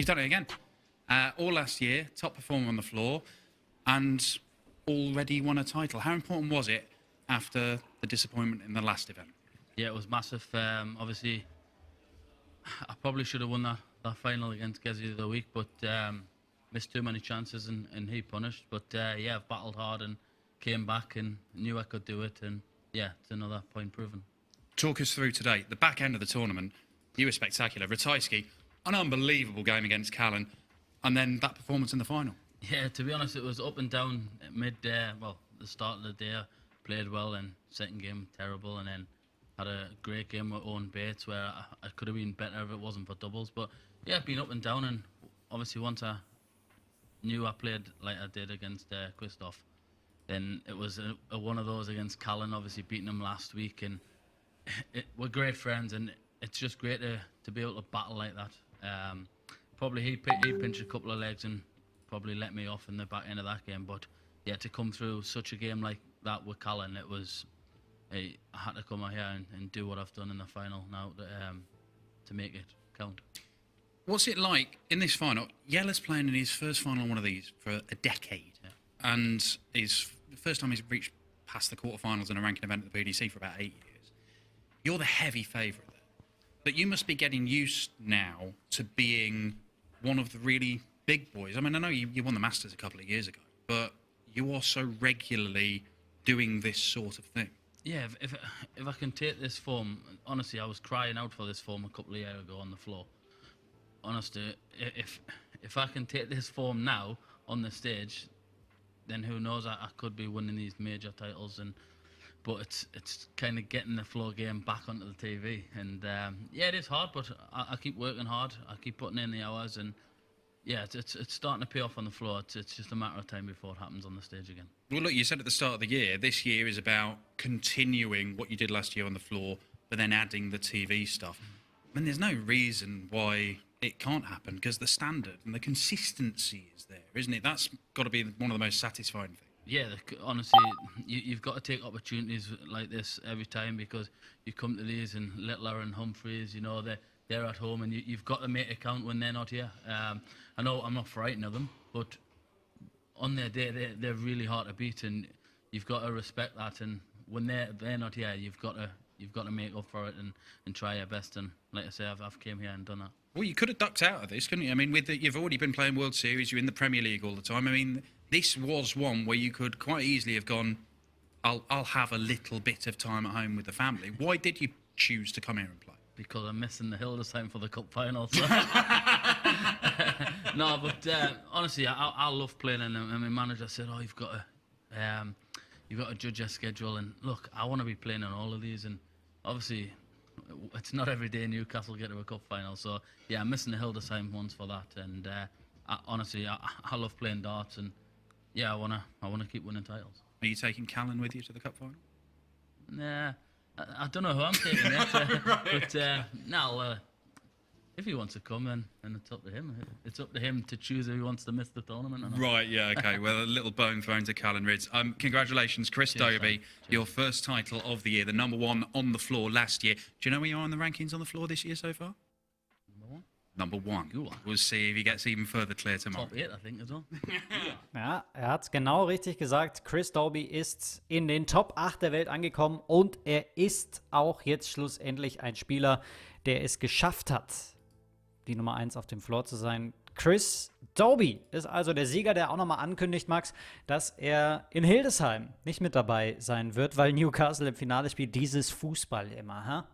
He's done it again. All last year, top performer on the floor, and already won a title. How important was it after the disappointment in the last event? Yeah, it was massive. Obviously, I probably should have won that final against Gezi the other week, but missed too many chances and he punished. But yeah, I've battled hard and came back and knew I could do it. And yeah, it's another point proven. Talk us through today. The back end of the tournament, you were spectacular. Ratajski, an unbelievable game against Callan, and then that performance in the final. Yeah, to be honest, it was up and down well, the start of the day, I played well, and second game, terrible, and then had a great game with Owen Bates where I could have been better if it wasn't for doubles. But yeah, been up and down, and obviously once I knew I played like I did against Christoph, then it was a one of those against Callan, obviously beating him last week, and we're great friends, and it's just great to be able to battle like that. Probably he pinched a couple of legs and probably let me off in the back end of that game, but yeah, to come through such a game like that with Callan, it was I had to come out here and do what I've done in the final now to make it count. What's it like in this final? Jeller's playing in his first final on one of these for a decade, and the first time he's reached past the quarterfinals in a ranking event at the PDC for about 8 years. You're the heavy favourite there, but you must be getting used now to being one of the really big boys. I mean, I know you won the Masters a couple of years ago, but you are so regularly doing this sort of thing. Yeah, if I can take this form, honestly, I was crying out for this form a couple of years ago on the floor. Honestly, if I can take this form now on the stage, then who knows? I could be winning these major titles, but it's kind of getting the floor game back onto the TV, and yeah, it is hard, but I keep working hard. I keep putting in the hours, and yeah, it's starting to pay off on the floor. It's just a matter of time before it happens on the stage again. Well, look, you said at the start of the year, this year is about continuing what you did last year on the floor, but then adding the TV stuff. I mean, there's no reason why it can't happen, because the standard and the consistency is there, isn't it? That's got to be one of the most satisfying things. Yeah, honestly, you've got to take opportunities like this every time, because you come to these and Littler and Humphreys, you know, they're at home, and you've got to make it count when they're not here. I know I'm not frightened of them, but on their day, they're really hard to beat, and you've got to respect that. And when they're not here, you've got to make up for it and try your best. And like I say, I've came here and done that. Well, you could have ducked out of this, couldn't you? I mean, you've already been playing World Series, you're in the Premier League all the time. I mean, this was one where you could quite easily have gone, I'll have a little bit of time at home with the family. Why did you choose to come here and play? Because I'm missing the Hildesheim for the cup final. So. No, but honestly, I love playing, and my manager said, "Oh, you've got to judge your schedule." And look, I want to be playing in all of these, and obviously, it's not every day Newcastle get to a cup final. So yeah, I'm missing the Hildesheim ones for that. And honestly, I love playing darts, and yeah, I wanna keep winning titles. Are you taking Callan with you to the cup final? Nah. I don't know who I'm taking yet, right. But now, if he wants to come, then it's up to him. It's up to him to choose if he wants to miss the tournament or not. Right, yeah, okay. Well, a little bone thrown to Callan Ridds. Congratulations, Chris Dobey, your first title of the year, the #1 on the floor last year. Do you know where you are in the rankings on the floor this year so far? Number one. We'll see if he gets even further clear tomorrow. Top 8, I think, as well. Ja, er hat es genau richtig gesagt. Chris Dobey ist in den Top 8 der Welt angekommen, und er ist auch jetzt schlussendlich ein Spieler, der es geschafft hat, die Nummer 1 auf dem Floor zu sein. Chris Dobey ist also der Sieger, der auch nochmal ankündigt, Max, dass er in Hildesheim nicht mit dabei sein wird, weil Newcastle im Finale spielt. Dieses Fußball immer, ha?